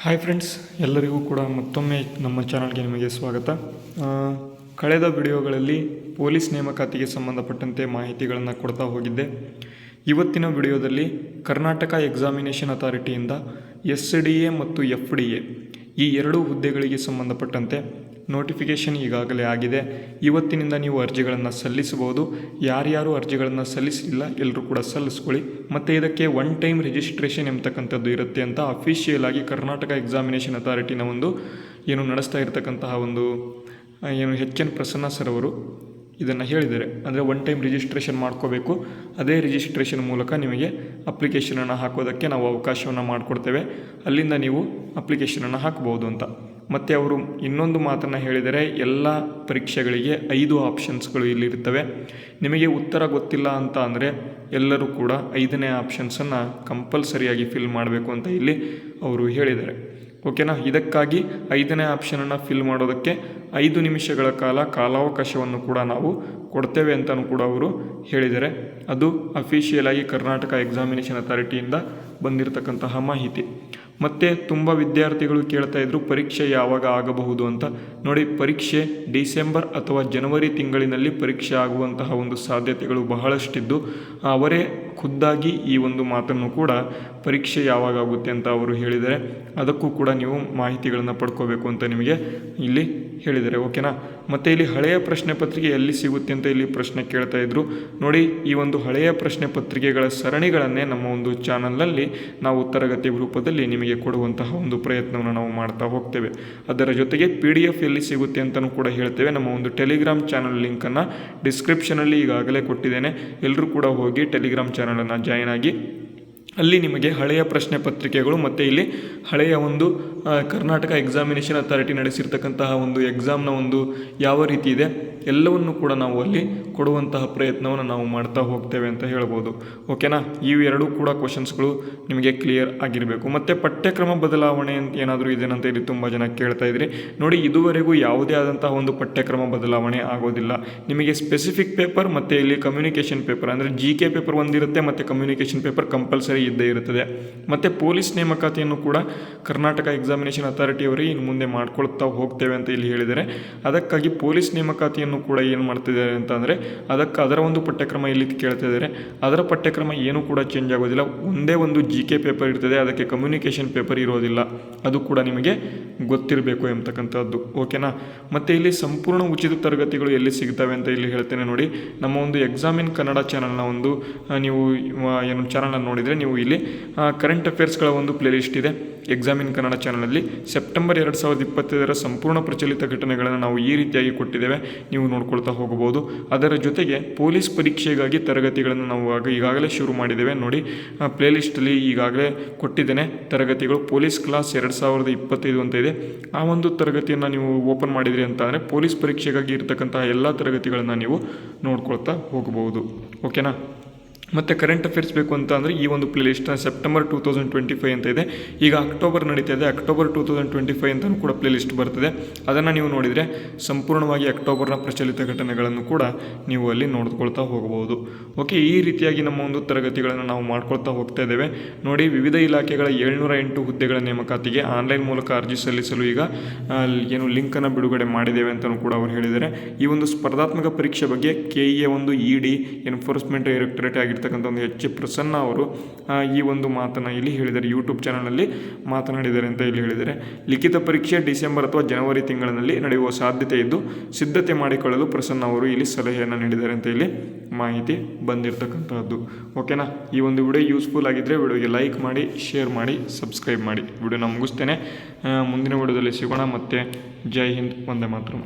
Hi friends, ಎಲ್ಲರಿಗೂ ಕೂಡ ಮತ್ತೊಮ್ಮೆ ನಮ್ಮ ಚಾನಲ್ಗೆ ನಿಮಗೆ ಸ್ವಾಗತ. ಕಳೆದ ವಿಡಿಯೋಗಳಲ್ಲಿ ಪೊಲೀಸ್ ನೇಮಕಾತಿಗೆ ಸಂಬಂಧಪಟ್ಟಂತೆ ಮಾಹಿತಿಗಳನ್ನು ಕೊಡ್ತಾ ಹೋಗಿದ್ದೆ. ಇವತ್ತಿನ ವಿಡಿಯೋದಲ್ಲಿ ಕರ್ನಾಟಕ ಎಕ್ಸಾಮಿನೇಷನ್ ಅಥಾರಿಟಿಯಿಂದ SDA ಮತ್ತು FDA ಈ ಎರಡೂ ಹುದ್ದೆಗಳಿಗೆ ಸಂಬಂಧಪಟ್ಟಂತೆ ನೋಟಿಫಿಕೇಷನ್ ಈಗಾಗಲೇ ಆಗಿದೆ. ಇವತ್ತಿನಿಂದ ನೀವು ಅರ್ಜಿಗಳನ್ನು ಸಲ್ಲಿಸಬಹುದು. ಯಾರ್ಯಾರು ಅರ್ಜಿಗಳನ್ನು ಸಲ್ಲಿಸಿಲ್ಲ ಎಲ್ಲರೂ ಕೂಡ ಸಲ್ಲಿಸ್ಕೊಳ್ಳಿ. ಮತ್ತು ಇದಕ್ಕೆ ಒನ್ ಟೈಮ್ ರಿಜಿಸ್ಟ್ರೇಷನ್ ಎಂಬತಕ್ಕಂಥದ್ದು ಇರುತ್ತೆ ಅಂತ ಅಫಿಷಿಯಲ್ ಆಗಿ ಕರ್ನಾಟಕ ಎಕ್ಸಾಮಿನೇಷನ್ ಅಥಾರಿಟಿನ ಏನು ನಡೆಸ್ತಾ ಇರತಕ್ಕಂತಹ HN ಪ್ರಸನ್ನ ಸರ್ ಅವರು ಇದನ್ನು ಹೇಳಿದ್ದಾರೆ. ಅಂದರೆ ಒನ್ ಟೈಮ್ ರಿಜಿಸ್ಟ್ರೇಷನ್ ಮಾಡ್ಕೋಬೇಕು. ಅದೇ ರಿಜಿಸ್ಟ್ರೇಷನ್ ಮೂಲಕ ನಿಮಗೆ ಅಪ್ಲಿಕೇಶನನ್ನು ಹಾಕೋದಕ್ಕೆ ನಾವು ಅವಕಾಶವನ್ನು ಮಾಡಿಕೊಡ್ತೇವೆ. ಅಲ್ಲಿಂದ ನೀವು ಅಪ್ಲಿಕೇಶನನ್ನು ಹಾಕ್ಬೋದು ಅಂತ. ಮತ್ತು ಅವರು ಇನ್ನೊಂದು ಮಾತನ್ನು ಹೇಳಿದರೆ, ಎಲ್ಲ ಪರೀಕ್ಷೆಗಳಿಗೆ 5 ಆಪ್ಷನ್ಸ್ಗಳು ಇಲ್ಲಿರ್ತವೆ. ನಿಮಗೆ ಉತ್ತರ ಗೊತ್ತಿಲ್ಲ ಅಂತ ಅಂದರೆ ಎಲ್ಲರೂ ಕೂಡ 5ನೇ ಆಪ್ಷನ್ಸನ್ನು ಕಂಪಲ್ಸರಿಯಾಗಿ ಫಿಲ್ ಮಾಡಬೇಕು ಅಂತ ಇಲ್ಲಿ ಅವರು ಹೇಳಿದ್ದಾರೆ. ಓಕೆನಾ. ಇದಕ್ಕಾಗಿ 5ನೇ ಆಪ್ಷನನ್ನು ಫಿಲ್ ಮಾಡೋದಕ್ಕೆ 5 ನಿಮಿಷಗಳ ಕಾಲಾವಕಾಶವನ್ನು ಕೂಡ ನಾವು ಕೊಡ್ತೇವೆ ಅಂತಲೂ ಕೂಡ ಅವರು ಹೇಳಿದ್ದಾರೆ. ಅದು ಅಫಿಷಿಯಲ್ ಆಗಿ ಕರ್ನಾಟಕ ಎಕ್ಸಾಮಿನೇಷನ್ ಅಥಾರಿಟಿಯಿಂದ ಬಂದಿರತಕ್ಕಂತಹ ಮಾಹಿತಿ. ಮತ್ತು ತುಂಬ ವಿದ್ಯಾರ್ಥಿಗಳು ಕೇಳ್ತಾ ಇದ್ರು ಪರೀಕ್ಷೆ ಯಾವಾಗ ಆಗಬಹುದು ಅಂತ. ನೋಡಿ, ಪರೀಕ್ಷೆ ಡಿಸೆಂಬರ್ ಅಥವಾ ಜನವರಿ ತಿಂಗಳಿನಲ್ಲಿ ಪರೀಕ್ಷೆ ಆಗುವಂತಹ ಸಾಧ್ಯತೆಗಳು ಬಹಳಷ್ಟಿದ್ದು, ಅವರೇ ಖುದ್ದಾಗಿ ಈ ಮಾತನ್ನು ಕೂಡ ಪರೀಕ್ಷೆ ಯಾವಾಗ ಆಗುತ್ತೆ ಅಂತ ಅವರು ಹೇಳಿದ್ದಾರೆ. ಅದಕ್ಕೂ ಕೂಡ ನೀವು ಮಾಹಿತಿಗಳನ್ನು ಪಡ್ಕೋಬೇಕು ಅಂತ ನಿಮಗೆ ಇಲ್ಲಿ ಹೇಳಿದ್ದಾರೆ. ಓಕೆನಾ. ಮತ್ತು ಇಲ್ಲಿ ಹಳೆಯ ಪ್ರಶ್ನೆ ಪತ್ರಿಕೆ ಎಲ್ಲಿ ಸಿಗುತ್ತೆ ಅಂತ ಇಲ್ಲಿ ಪ್ರಶ್ನೆ ಕೇಳ್ತಾ ಇದ್ರು. ನೋಡಿ, ಈ ಹಳೆಯ ಪ್ರಶ್ನೆ ಪತ್ರಿಕೆಗಳ ಸರಣಿಗಳನ್ನೇ ನಮ್ಮ ಚಾನಲ್ನಲ್ಲಿ ನಾವು ತರಗತಿ ರೂಪದಲ್ಲಿ ನಿಮಗೆ ಕೊಡುವಂತಹ ಪ್ರಯತ್ನವನ್ನು ನಾವು ಮಾಡ್ತಾ ಹೋಗ್ತೇವೆ. ಅದರ ಜೊತೆಗೆ PDF ಎಲ್ಲಿ ಸಿಗುತ್ತೆ ಅಂತಲೂ ಕೂಡ ಹೇಳ್ತೇವೆ. ನಮ್ಮ ಟೆಲಿಗ್ರಾಮ್ ಚಾನಲ್ ಲಿಂಕನ್ನು ಡಿಸ್ಕ್ರಿಪ್ಷನಲ್ಲಿ ಈಗಾಗಲೇ ಕೊಟ್ಟಿದ್ದೇನೆ. ಎಲ್ಲರೂ ಕೂಡ ಹೋಗಿ ಟೆಲಿಗ್ರಾಮ್ ಚಾನಲನ್ನು ಜಾಯಿನ್ ಆಗಿ ಅಲ್ಲಿ ನಿಮಗೆ ಹಳೆಯ ಪ್ರಶ್ನೆ ಪತ್ರಿಕೆಗಳು ಮತ್ತು ಇಲ್ಲಿ ಹಳೆಯ ಕರ್ನಾಟಕ ಎಕ್ಸಾಮಿನೇಷನ್ ಅಥಾರಿಟಿ ನಡೆಸಿರ್ತಕ್ಕಂತಹ ಎಕ್ಸಾಮ್ನ ಯಾವ ರೀತಿ ಇದೆ ಎಲ್ಲವನ್ನು ಕೂಡ ನಾವು ಅಲ್ಲಿ ಕೊಡುವಂತಹ ಪ್ರಯತ್ನವನ್ನು ನಾವು ಮಾಡ್ತಾ ಹೋಗ್ತೇವೆ ಅಂತ ಹೇಳ್ಬೋದು. ಓಕೆನಾ. ಈ ಎರಡೂ ಕೂಡ ಕ್ವಶನ್ಸ್ಗಳು ನಿಮಗೆ ಕ್ಲಿಯರ್ ಆಗಿರಬೇಕು. ಮತ್ತು ಪಠ್ಯಕ್ರಮ ಬದಲಾವಣೆ ಅಂತ ಏನಾದರೂ ಇದೆನಂತ ಇಲ್ಲಿ ತುಂಬ ಜನ ಕೇಳ್ತಾ ಇದ್ರಿ. ನೋಡಿ, ಇದುವರೆಗೂ ಯಾವುದೇ ಆದಂತಹ ಪಠ್ಯಕ್ರಮ ಬದಲಾವಣೆ ಆಗೋದಿಲ್ಲ. ನಿಮಗೆ ಸ್ಪೆಸಿಫಿಕ್ ಪೇಪರ್ ಮತ್ತು ಇಲ್ಲಿ ಕಮ್ಯುನಿಕೇಷನ್ ಪೇಪರ್ ಅಂದರೆ GK ಪೇಪರ್ ಒಂದಿರುತ್ತೆ ಮತ್ತು ಕಮ್ಯುನಿಕೇಷನ್ ಪೇಪರ್ ಕಂಪಲ್ಸರಿ ಇದ್ದೇ ಇರುತ್ತದೆ. ಮತ್ತು ಪೊಲೀಸ್ ನೇಮಕಾತಿಯನ್ನು ಕೂಡ ಕರ್ನಾಟಕ ಎಕ್ಸಾಮಿನೇಷನ್ ಅಥಾರಿಟಿಯವರೇ ಇನ್ನು ಮುಂದೆ ಮಾಡ್ಕೊಳ್ತಾ ಹೋಗ್ತೇವೆ ಅಂತ ಇಲ್ಲಿ ಹೇಳಿದ್ದಾರೆ. ಅದಕ್ಕಾಗಿ ಪೊಲೀಸ್ ನೇಮಕಾತಿಯನ್ನು ಕೂಡ ಏನು ಮಾಡ್ತಿದ್ದಾರೆ ಅಂತ ಅಂದರೆ ಅದರ ಪಠ್ಯಕ್ರಮ ಇಲ್ಲಿ ಕೇಳ್ತಾ ಇದ್ದಾರೆ. ಅದರ ಪಠ್ಯಕ್ರಮ ಏನು ಕೂಡ ಚೇಂಜ್ ಆಗೋದಿಲ್ಲ. ಒಂದೇ GK ಪೇಪರ್ ಇರ್ತದೆ, ಅದಕ್ಕೆ ಕಮ್ಯುನಿಕೇಷನ್ ಪೇಪರ್ ಇರೋದಿಲ್ಲ. ಅದು ಕೂಡ ನಿಮಗೆ ಗೊತ್ತಿರಬೇಕು ಎಂಬತಕ್ಕಂಥದ್ದು. ಓಕೆನಾ. ಮತ್ತು ಇಲ್ಲಿ ಸಂಪೂರ್ಣ ಉಚಿತ ತರಗತಿಗಳು ಎಲ್ಲಿ ಸಿಗ್ತವೆ ಅಂತ ಇಲ್ಲಿ ಹೇಳ್ತೇನೆ. ನೋಡಿ, ನಮ್ಮ ಎಕ್ಸಾಮಿನ್ ಕನ್ನಡ ಚಾನಲ್ನ ನೀವು ಚಾನಲ್ನ ನೋಡಿದರೆ ನೀವು ಇಲ್ಲಿ ಕರೆಂಟ್ ಅಫೇರ್ಸ್ಗಳ ಪ್ಲೇಲಿಸ್ಟ್ ಇದೆ ಎಕ್ಸಾಮಿನ್ ಕನ್ನಡ ಚಾನಲಲ್ಲಿ. ಸೆಪ್ಟೆಂಬರ್ 2025 ಸಂಪೂರ್ಣ ಪ್ರಚಲಿತ ಘಟನೆಗಳನ್ನು ನಾವು ಈ ರೀತಿಯಾಗಿ ಕೊಟ್ಟಿದ್ದೇವೆ, ನೀವು ನೋಡ್ಕೊಳ್ತಾ ಹೋಗಬಹುದು. ಅದರ ಜೊತೆಗೆ ಪೊಲೀಸ್ ಪರೀಕ್ಷೆಗಾಗಿ ತರಗತಿಗಳನ್ನು ನಾವು ಈಗಾಗಲೇ ಶುರು ಮಾಡಿದ್ದೇವೆ. ನೋಡಿ, ಪ್ಲೇಲಿಸ್ಟಲ್ಲಿ ಈಗಾಗಲೇ ಕೊಟ್ಟಿದ್ದೇನೆ ತರಗತಿಗಳು. ಪೊಲೀಸ್ ಕ್ಲಾಸ್ 2025 ಅಂತ ಇದೆ. ಆ ತರಗತಿಯನ್ನು ನೀವು ಓಪನ್ ಮಾಡಿದ್ರಿ ಅಂತ ಅಂದರೆ ಪೊಲೀಸ್ ಪರೀಕ್ಷೆಗಾಗಿ ಇರತಕ್ಕಂತಹ ಎಲ್ಲ ತರಗತಿಗಳನ್ನು ನೀವು ನೋಡ್ಕೊಳ್ತಾ ಹೋಗಬಹುದು. ಓಕೆನಾ. ಮತ್ತು ಕರೆಂಟ್ ಅಫೇರ್ಸ್ ಬೇಕು ಅಂತ ಅಂದರೆ ಈ ಪ್ಲೇಲಿಸ್ಟ್ನ ಸೆಪ್ಟೆಂಬರ್ 2025 ಅಂತ ಇದೆ. ಈಗ ಅಕ್ಟೋಬರ್ ನಡೀತಾ ಇದೆ. ಅಕ್ಟೋಬರ್ 2025 ಅಂತಲೂ ಕೂಡ ಪ್ಲೇಲಿಸ್ಟ್ ಬರ್ತದೆ. ಅದನ್ನು ನೀವು ನೋಡಿದರೆ ಸಂಪೂರ್ಣವಾಗಿ ಅಕ್ಟೋಬರ್ನ ಪ್ರಚಲಿತ ಘಟನೆಗಳನ್ನು ಕೂಡ ನೀವು ಅಲ್ಲಿ ನೋಡ್ಕೊಳ್ತಾ ಹೋಗಬಹುದು. ಓಕೆ. ಈ ರೀತಿಯಾಗಿ ನಮ್ಮ ತರಗತಿಗಳನ್ನು ನಾವು ಮಾಡ್ಕೊಳ್ತಾ ಹೋಗ್ತಾ ಇದ್ದೇವೆ. ನೋಡಿ, ವಿವಿಧ ಇಲಾಖೆಗಳ 708 ಹುದ್ದೆಗಳ ನೇಮಕಾತಿಗೆ ಆನ್ಲೈನ್ ಮೂಲಕ ಅರ್ಜಿ ಸಲ್ಲಿಸಲು ಈಗ ಲಿಂಕನ್ನು ಬಿಡುಗಡೆ ಮಾಡಿದ್ದೇವೆ ಅಂತಲೂ ಕೂಡ ಅವರು ಹೇಳಿದ್ದಾರೆ. ಈ ಸ್ಪರ್ಧಾತ್ಮಕ ಪರೀಕ್ಷೆ ಬಗ್ಗೆ KEA ED ಎನ್ಫೋರ್ಸ್ಮೆಂಟ್ ಡೈರೆಕ್ಟರೇಟ್ ಆಗಿರ್ತಕ್ಕಂಥ HC ಪ್ರಸನ್ನ ಅವರು ಈ ಮಾತನ್ನು ಇಲ್ಲಿ ಹೇಳಿದ್ದಾರೆ. ಯೂಟ್ಯೂಬ್ ಚಾನಲ್ನಲ್ಲಿ ಮಾತನಾಡಿದ್ದಾರೆ ಅಂತ ಇಲ್ಲಿ ಹೇಳಿದ್ದಾರೆ. ಲಿಖಿತ ಪರೀಕ್ಷೆ ಡಿಸೆಂಬರ್ ಅಥವಾ ಜನವರಿ ತಿಂಗಳಿನಲ್ಲಿ ನಡೆಯುವ ಸಾಧ್ಯತೆ ಇದ್ದು ಸಿದ್ಧತೆ ಮಾಡಿಕೊಳ್ಳಲು ಪ್ರಸನ್ನ ಅವರು ಇಲ್ಲಿ ಸಲಹೆಯನ್ನು ನೀಡಿದ್ದಾರೆ ಅಂತ ಇಲ್ಲಿ ಮಾಹಿತಿ ಬಂದಿರತಕ್ಕಂಥದ್ದು. ಓಕೆನಾ. ಈ ವಿಡಿಯೋ ಯೂಸ್ಫುಲ್ ಆಗಿದ್ದರೆ ವಿಡಿಯೋಗೆ ಲೈಕ್ ಮಾಡಿ, ಶೇರ್ ಮಾಡಿ, ಸಬ್ಸ್ಕ್ರೈಬ್ ಮಾಡಿ. ವಿಡಿಯೋನ ಮುಗಿಸ್ತೇನೆ. ಮುಂದಿನ ವಿಡಿಯೋದಲ್ಲಿ ಸಿಗೋಣ. ಮತ್ತೆ ಜೈ ಹಿಂದ್, ವಂದೇ ಮಾತರಂ.